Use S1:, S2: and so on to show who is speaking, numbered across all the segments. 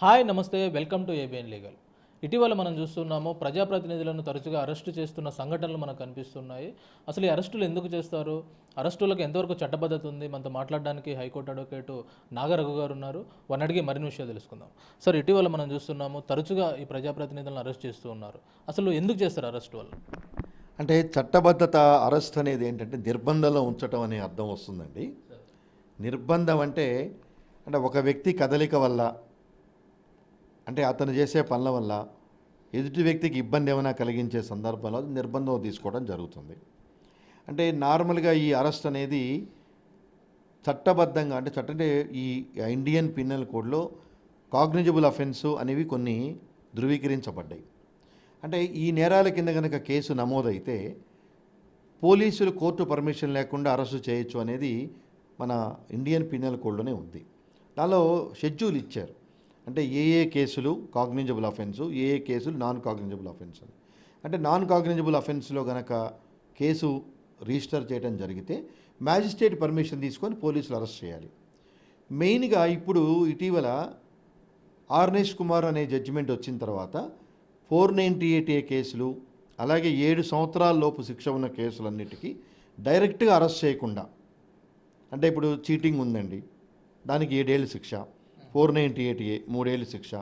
S1: Hi నమస్తే welcome to ABN legal. ఇటీవల మనం చూస్తున్నాము ప్రజాప్రతినిధులను తరచుగా అరెస్టు చేస్తున్న సంఘటనలు మనకు కనిపిస్తున్నాయి. అసలు ఈ అరెస్టులు ఎందుకు చేస్తారు? అరెస్టులకు ఎంతవరకు చట్టబద్ధత ఉంది? మనతో మాట్లాడడానికి హైకోర్టు అడ్వకేటు నాగరఘు గారు ఉన్నారు. వారిని అడిగి మరిన్ని విషయాలు తెలుసుకుందాం. సార్, ఇటీవల మనం చూస్తున్నాము తరచుగా ఈ ప్రజాప్రతినిధులను అరెస్ట్ చేస్తూ ఉన్నారు. అసలు ఎందుకు చేస్తారు అరెస్ట్ వల్ల?
S2: అంటే చట్టబద్ధత అరెస్ట్ అనేది ఏంటంటే నిర్బంధంలో ఉంచటం అనే అర్థం వస్తుందండి. నిర్బంధం అంటే ఒక వ్యక్తి కదలిక వల్ల, అంటే అతను చేసే పనుల వల్ల ఎదుటి వ్యక్తికి ఇబ్బంది ఏమైనా కలిగించే సందర్భంలో నిర్బంధం తీసుకోవడం జరుగుతుంది. అంటే నార్మల్గా ఈ అరెస్ట్ అనేది చట్టబద్ధంగా అంటే ఈ ఇండియన్ పీనల్ కోడ్లో కాగ్నిజబుల్ అఫెన్సు అనేవి కొన్ని ధృవీకరించబడ్డాయి. అంటే ఈ నేరాల కింద కనుక కేసు నమోదైతే పోలీసులు కోర్టు పర్మిషన్ లేకుండా అరెస్టు చేయొచ్చు అనేది మన ఇండియన్ పీనల్ కోడ్లోనే ఉంది. దానిలో షెడ్యూల్ ఇచ్చారు. అంటే ఏ కేసులు కాగ్నిజబుల్ అఫెన్సు, ఏ కేసులు నాన్ కాగ్నిజబుల్ అఫెన్స్ అని. అంటే నాన్ కాగ్నిజబుల్ అఫెన్స్లో కనుక కేసు రిజిస్టర్ చేయడం జరిగితే మ్యాజిస్ట్రేట్ పర్మిషన్ తీసుకొని పోలీసులు అరెస్ట్ చేయాలి. మెయిన్గా ఇప్పుడు ఇటీవల ఆర్నేష్ కుమార్ అనే జడ్జిమెంట్ వచ్చిన తర్వాత 498A కేసులు, అలాగే 7 సంవత్సరాల లోపు శిక్ష ఉన్న కేసులన్నిటికీ డైరెక్ట్గా అరెస్ట్ చేయకుండా, అంటే ఇప్పుడు చీటింగ్ ఉందండి, దానికి 7 ఏళ్ళు శిక్ష, 498A 3 ఏళ్ళు శిక్ష,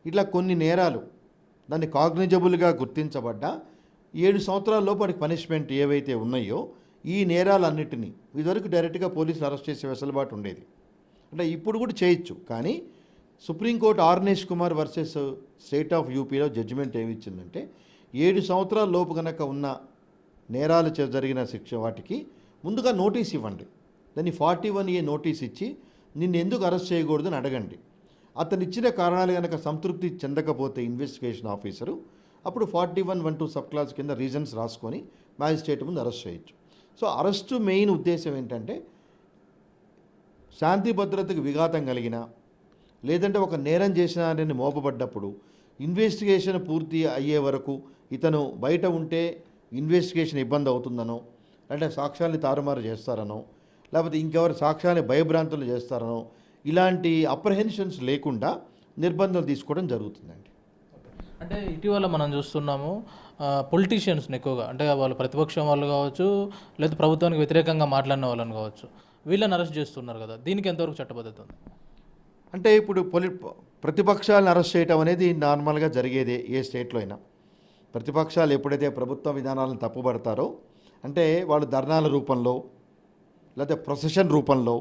S2: ఇట్లా కొన్ని నేరాలు దాన్ని కాగ్నిజబుల్గా గుర్తించబడ్డ 7 సంవత్సరాల లోపు వాటికి పనిష్మెంట్ ఏవైతే ఉన్నాయో ఈ నేరాలన్నిటినీ ఇదివరకు డైరెక్ట్గా పోలీసులు అరెస్ట్ చేసే వెసులుబాటు ఉండేది. అంటే ఇప్పుడు కూడా చేయొచ్చు. కానీ supreme court Arnesh Kumar versus state of యూపీలో జడ్జిమెంట్ ఏమి ఇచ్చిందంటే 7 సంవత్సరాల లోపు కనుక ఉన్న నేరాలు జరిగిన శిక్ష వాటికి ముందుగా నోటీస్ ఇవ్వండి. దాన్ని 41A నోటీస్ ఇచ్చి నిన్ను ఎందుకు అరెస్ట్ చేయకూడదని అడగండి. అతను ఇచ్చిన కారణాలు కనుక సంతృప్తి చెందకపోతే ఇన్వెస్టిగేషన్ ఆఫీసరు అప్పుడు 41(1)(2) సబ్ క్లాస్ కింద రీజన్స్ రాసుకొని మ్యాజిస్ట్రేట్ ముందు అరెస్ట్ చేయొచ్చు. సో అరెస్టు మెయిన్ ఉద్దేశం ఏంటంటే శాంతి భద్రతకు విఘాతం కలిగిన, లేదంటే ఒక నేరం చేసినారని మోపబడ్డప్పుడు ఇన్వెస్టిగేషన్ పూర్తి అయ్యే వరకు ఇతను బయట ఉంటే ఇన్వెస్టిగేషన్ ఇబ్బంది అవుతుందనో, అంటే సాక్ష్యాన్ని తారుమారు చేస్తారనో, లేకపోతే ఇంకెవరు సాక్ష్యాన్ని భయభ్రాంతులు చేస్తారనో, ఇలాంటి అప్రహెన్షన్స్ లేకుండా నిర్బంధాలు తీసుకోవడం జరుగుతుందండి.
S1: అంటే ఇటీవల మనం చూస్తున్నాము పొలిటీషియన్స్ని ఎక్కువగా, అంటే వాళ్ళు ప్రతిపక్షం వాళ్ళు కావచ్చు, లేదా ప్రభుత్వానికి వ్యతిరేకంగా మాట్లాడిన వాళ్ళని కావచ్చు, వీళ్ళని అరెస్ట్ చేస్తున్నారు కదా, దీనికి ఎంతవరకు చట్టబద్ధత ఉంది?
S2: అంటే ఇప్పుడు ప్రతిపక్షాలను అరెస్ట్ చేయడం అనేది నార్మల్గా జరిగేదే ఏ స్టేట్లో అయినా. ప్రతిపక్షాలు ఎప్పుడైతే ప్రభుత్వ విధానాలను తప్పుపడతారో, అంటే వాళ్ళు ధర్నాల రూపంలో లేకపోతే ప్రొసెషన్ రూపంలో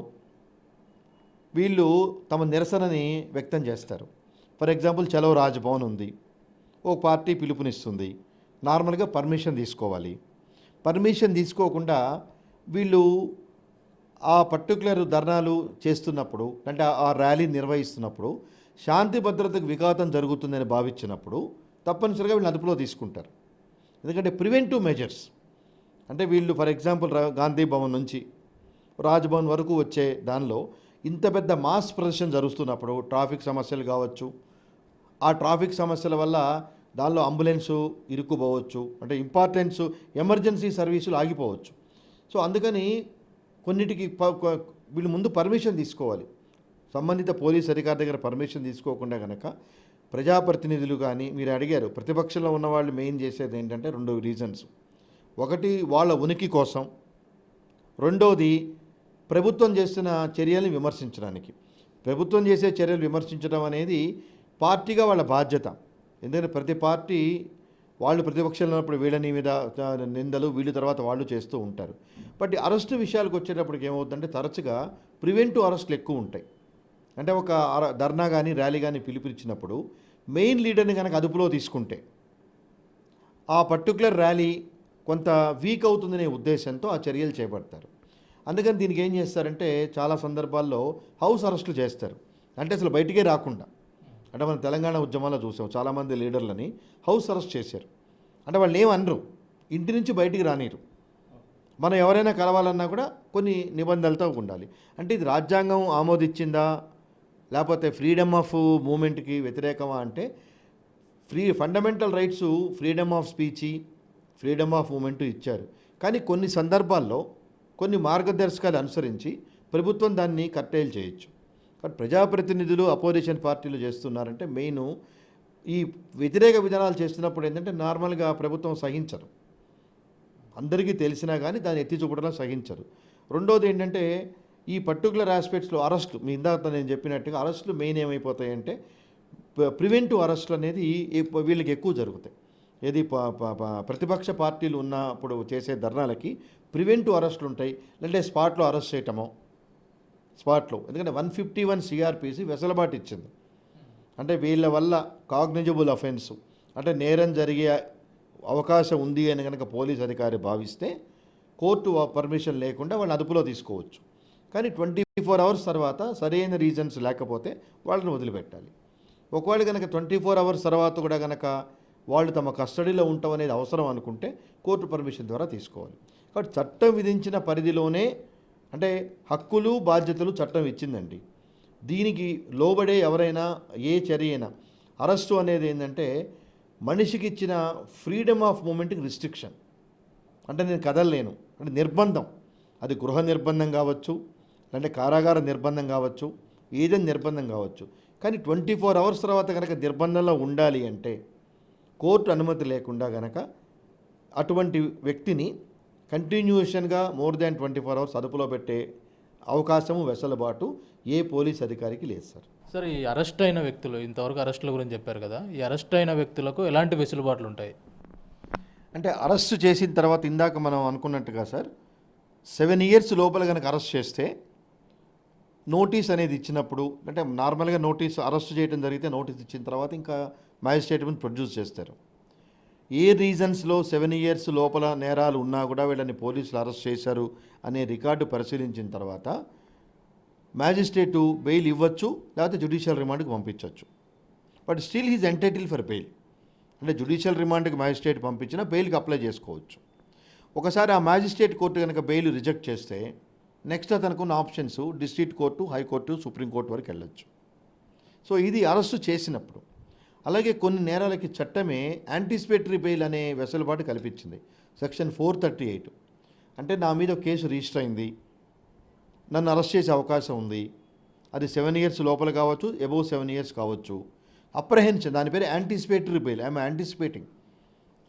S2: వీళ్ళు తమ నిరసనని వ్యక్తం చేస్తారు. ఫర్ ఎగ్జాంపుల్ చలో రాజ్భవన్ ఉంది, ఓ పార్టీ పిలుపునిస్తుంది, నార్మల్గా పర్మిషన్ తీసుకోవాలి. పర్మిషన్ తీసుకోకుండా వీళ్ళు ఆ పర్టికులర్ ధర్నాలు చేస్తున్నప్పుడు, అంటే ఆ ర్యాలీ నిర్వహిస్తున్నప్పుడు శాంతి భద్రతకు విఘాతం జరుగుతుందని భావించినప్పుడు తప్పనిసరిగా వీళ్ళు అదుపులో తీసుకుంటారు. ఎందుకంటే ప్రివెంటివ్ మెజర్స్, అంటే వీళ్ళు ఫర్ ఎగ్జాంపుల్ గాంధీ భవన్ నుంచి రాజ్భవన్ వరకు వచ్చే దానిలో ఇంత పెద్ద మాస్ ప్రదర్శన జరుగుతున్నప్పుడు ట్రాఫిక్ సమస్యలు కావచ్చు, ఆ ట్రాఫిక్ సమస్యల వల్ల దానిలో అంబులెన్సు ఇరుక్కుపోవచ్చు, అంటే ఇంపార్టెన్స్ ఎమర్జెన్సీ సర్వీసులు ఆగిపోవచ్చు. సో అందుకని కొన్నిటికి వీళ్ళు ముందు పర్మిషన్ తీసుకోవాలి. సంబంధిత పోలీస్ అధికారి దగ్గర పర్మిషన్ తీసుకోకుండా కనుక ప్రజాప్రతినిధులు కానీ, మీరు అడిగారు ప్రతిపక్షంలో ఉన్న వాళ్ళు మెయిన్ చేసేది ఏంటంటే 2 రీజన్స్. ఒకటి వాళ్ళ ఉనికి కోసం, రెండోది ప్రభుత్వం చేస్తున్న చర్యలను విమర్శించడానికి. ప్రభుత్వం చేసే చర్యలు విమర్శించడం అనేది పార్టీగా వాళ్ళ బాధ్యత. ఎందుకంటే ప్రతి పార్టీ వాళ్ళు ప్రతిపక్షంలో ఉన్నప్పుడు వీళ్ళని మీద నిందలు, వీళ్ళు తర్వాత వాళ్ళు చేస్తూ ఉంటారు. బట్ అరెస్టు విషయాలకు వచ్చేటప్పటికి ఏమవుతుందంటే తరచుగా ప్రివెంటివ్ అరెస్టులు ఎక్కువ ఉంటాయి. అంటే ఒక ధర్నా కానీ ర్యాలీ కానీ పిలుపునిచ్చినప్పుడు మెయిన్ లీడర్ని కనుక అదుపులో తీసుకుంటే ఆ పర్టికులర్ ర్యాలీ కొంత వీక్ అవుతుందనే ఉద్దేశంతో ఆ చర్యలు చేపడతారు. అందుకని దీనికి ఏం చేస్తారంటే చాలా సందర్భాల్లో హౌస్ అరెస్టులు చేస్తారు. అంటే అసలు బయటికే రాకుండా, అంటే మనం తెలంగాణ ఉద్యమాల్లో చూసాం చాలామంది లీడర్లని హౌస్ అరెస్ట్ చేశారు. అంటే వాళ్ళు ఏమనరు, ఇంటి నుంచి బయటికి రానిరు. మనం ఎవరైనా కలవాలన్నా కూడా కొన్ని నిబంధనలతో ఉండాలి. అంటే ఇది రాజ్యాంగం ఆమోదించిందా, లేకపోతే ఫ్రీడమ్ ఆఫ్ మూమెంట్కి వ్యతిరేకమా అంటే fundamental rights freedom of speech, freedom of movement ఇచ్చారు. కానీ కొన్ని సందర్భాల్లో కొన్ని మార్గదర్శకాలు అనుసరించి ప్రభుత్వం దాన్ని కట్టేలు చేయొచ్చు. కాబట్టి ప్రజాప్రతినిధులు అపోజిషన్ పార్టీలు చేస్తున్నారంటే మెయిన్ ఈ వ్యతిరేక విధానాలు చేస్తున్నప్పుడు ఏంటంటే నార్మల్గా ప్రభుత్వం సహించరు, అందరికీ తెలిసినా కానీ దాన్ని ఎత్తి చూపడంలో సహించరు. రెండోది ఏంటంటే ఈ పర్టికులర్ ఆస్పెక్ట్స్లో అరెస్టులు, మీ ఇందాక నేను చెప్పినట్టుగా అరెస్టులు మెయిన్ ఏమైపోతాయంటే ప్రివెంటివ్ అరెస్టులు అనేది వీళ్ళకి ఎక్కువ జరుగుతాయి. ఏది ప్రతిపక్ష పార్టీలు ఉన్నప్పుడు చేసే ధర్నాలకి ప్రివెంటివ్ అరెస్టులు ఉంటాయి, లేదంటే స్పాట్లో అరెస్ట్ చేయటమో స్పాట్లో. ఎందుకంటే 151 సిఆర్పిసి వెసలుబాటు ఇచ్చింది. అంటే వీళ్ళ వల్ల కాగ్నిజబుల్ అఫెన్స్ అంటే నేరం జరిగే అవకాశం ఉంది అని కనుక పోలీస్ అధికారి భావిస్తే కోర్టు పర్మిషన్ లేకుండా వాళ్ళని అదుపులో తీసుకోవచ్చు. కానీ 24 అవర్స్ తర్వాత సరైన రీజన్స్ లేకపోతే వాళ్ళని వదిలిపెట్టాలి. ఒకవేళ కనుక 24 అవర్స్ తర్వాత కూడా కనుక వాళ్ళు తమ కస్టడీలో ఉండటం అనేది అవసరం అనుకుంటే కోర్టు పర్మిషన్ ద్వారా తీసుకోవాలి. కాబట్టి చట్టం విధించిన పరిధిలోనే, అంటే హక్కులు బాధ్యతలు చట్టం ఇచ్చిందండి. దీనికి లోబడే ఎవరైనా ఏ చర్య అయినా, అరెస్టు అనేది ఏంటంటే మనిషికి ఇచ్చిన ఫ్రీడమ్ ఆఫ్ మూమెంట్కి రిస్ట్రిక్షన్. అంటే నేను కదలలేను అంటే నిర్బంధం, అది గృహ నిర్బంధం కావచ్చు, అంటే కారాగార నిర్బంధం కావచ్చు, ఏదైనా నిర్బంధం కావచ్చు. కానీ 24 అవర్స్ తర్వాత కనుక నిర్బంధంలో ఉండాలి అంటే కోర్టు అనుమతి లేకుండా కనుక అటువంటి వ్యక్తిని కంటిన్యూషన్గా మోర్ దాన్ 24 అవర్స్ అదుపులో పెట్టే అవకాశము వెసులుబాటు ఏ పోలీస్ అధికారికి లేదు సార్.
S1: సార్, ఈ అరెస్ట్ అయిన వ్యక్తులు, ఇంతవరకు అరెస్టుల గురించి చెప్పారు కదా, ఈ అరెస్ట్ అయిన వ్యక్తులకు ఎలాంటి వెసులుబాట్లు ఉంటాయి?
S2: అంటే అరెస్ట్ చేసిన తర్వాత ఇందాక మనం అనుకున్నట్టుగా సార్ 7 ఇయర్స్ లోపల కనుక అరెస్ట్ చేస్తే నోటీస్ అనేది ఇచ్చినప్పుడు, అంటే నార్మల్గా నోటీస్ అరెస్ట్ చేయడం జరిగితే నోటీస్ ఇచ్చిన తర్వాత ఇంకా మ్యాజిస్ట్రేట్ ముందు ప్రొడ్యూస్ చేస్తారు. ఏ రీజన్స్లో 7 ఇయర్స్ లోపల నేరాలు ఉన్నా కూడా వీళ్ళని పోలీసులు అరెస్ట్ చేశారు అనే రికార్డు పరిశీలించిన తర్వాత మ్యాజిస్ట్రేటు బెయిల్ ఇవ్వచ్చు, లేకపోతే జ్యుడిషియల్ రిమాండ్కి పంపించవచ్చు. But still he's entitle for bail. అంటే జ్యుడిషియల్ రిమాండ్కి మ్యాజిస్ట్రేట్ పంపించినా బెయిల్కి అప్లై చేసుకోవచ్చు. ఒకసారి ఆ మ్యాజిస్ట్రేట్ కోర్టు కనుక బెయిల్ రిజెక్ట్ చేస్తే నెక్స్ట్ అతనుకున్న options district court, high court, supreme court వరకు వెళ్ళొచ్చు. సో ఇది అరెస్టు చేసినప్పుడు. అలాగే కొన్ని నేరాలకి చట్టమే యాంటిసిపేటరీ బెయిల్ అనే వెసులుబాటు కల్పించింది. సెక్షన్ 438. అంటే నా మీద కేసు రిజిస్టర్ అయింది, నన్ను అరెస్ట్ చేసే అవకాశం ఉంది, అది 7 ఇయర్స్ లోపల కావచ్చు, అబోవ్ 7 ఇయర్స్ కావచ్చు. అప్రహెన్షన్, దాని పేరు anticipatory bail. I'm anticipating.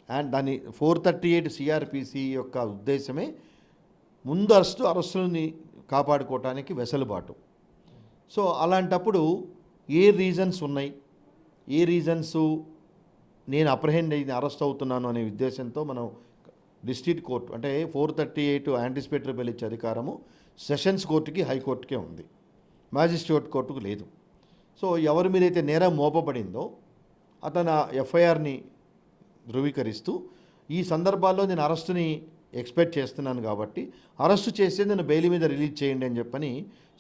S2: And దాని 438 సిఆర్పిసి యొక్క ఉద్దేశమే ముందు అరెస్టులని కాపాడుకోవటానికి వెసులుబాటు. సో అలాంటప్పుడు ఏ రీజన్స్ ఉన్నాయి, ఏ రీజన్స్ నేను అప్రహెండ్ అయ్యి అరెస్ట్ అవుతున్నాను అనే ఉద్దేశంతో మనం డిస్ట్రిక్ట్ కోర్టు, అంటే 438 యాంటిసిపేటరీ బెయిల్ ఇచ్చే అధికారము సెషన్స్ కోర్టుకి, హైకోర్టుకే ఉంది, మ్యాజిస్ట్రేట్ కోర్టుకు లేదు. సో ఎవరి మీదైతే నేరం మోపబడిందో అతను ఎఫ్ఐఆర్ని ధృవీకరిస్తూ ఈ సందర్భాల్లో నేను అరెస్టుని ఎక్స్పెక్ట్ చేస్తున్నాను కాబట్టి అరెస్టు చేస్తే నేను బెయిల్ మీద రిలీజ్ చేయండి అని చెప్పని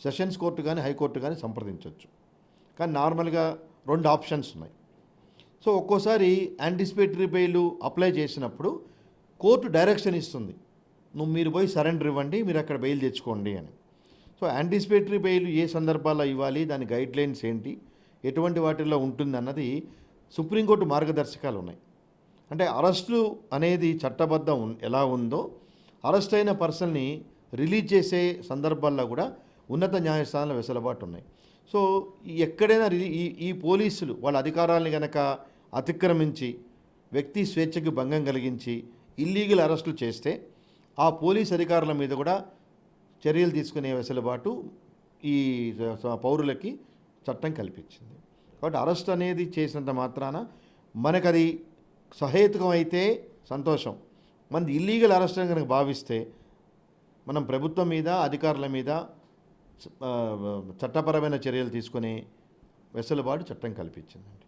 S2: సెషన్స్ కోర్టు కానీ హైకోర్టు కానీ సంప్రదించవచ్చు. కానీ నార్మల్గా 2 ఆప్షన్స్ ఉన్నాయి. సో ఒక్కోసారి యాంటిసిపేటరీ బెయిల్ అప్లై చేసినప్పుడు కోర్టు డైరెక్షన్ ఇస్తుంది, మీరు పోయి సరెండర్ ఇవ్వండి, మీరు అక్కడ బెయిల్ తెచ్చుకోండి అని. సో యాంటిసిపేటరీ బెయిల్ ఏ సందర్భాల్లో ఇవ్వాలి, దాని గైడ్ లైన్స్ ఏంటి, ఎటువంటి వాటిల్లో ఉంటుంది అన్నది సుప్రీంకోర్టు మార్గదర్శకాలు ఉన్నాయి. అంటే అరెస్టులు అనేది చట్టబద్ధం ఎలా ఉందో అరెస్ట్ అయిన పర్సన్ని రిలీజ్ చేసే సందర్భాల్లో కూడా ఉన్నత న్యాయస్థానాల వెసులుబాటు ఉన్నాయి. సో ఎక్కడైనా ఈ పోలీసులు వాళ్ళ అధికారాలను కనుక అతిక్రమించి వ్యక్తి స్వేచ్ఛకు భంగం కలిగించి ఇల్లీగల్ అరెస్టులు చేస్తే ఆ పోలీస్ అధికారుల మీద కూడా చర్యలు తీసుకునే వెసులుబాటు ఈ పౌరులకి చట్టం కల్పించింది. కాబట్టి అరెస్ట్ అనేది చేసినంత మాత్రాన మనకది సహేతుకం అయితే సంతోషం. మనది ఇల్లీగల్ అరెస్ట్ అని కనుక భావిస్తే మనం ప్రభుత్వం మీద, అధికారుల మీద చట్టపరమైన చర్యలు తీసుకునే వెసులుబాటు చట్టం కల్పించిందండి.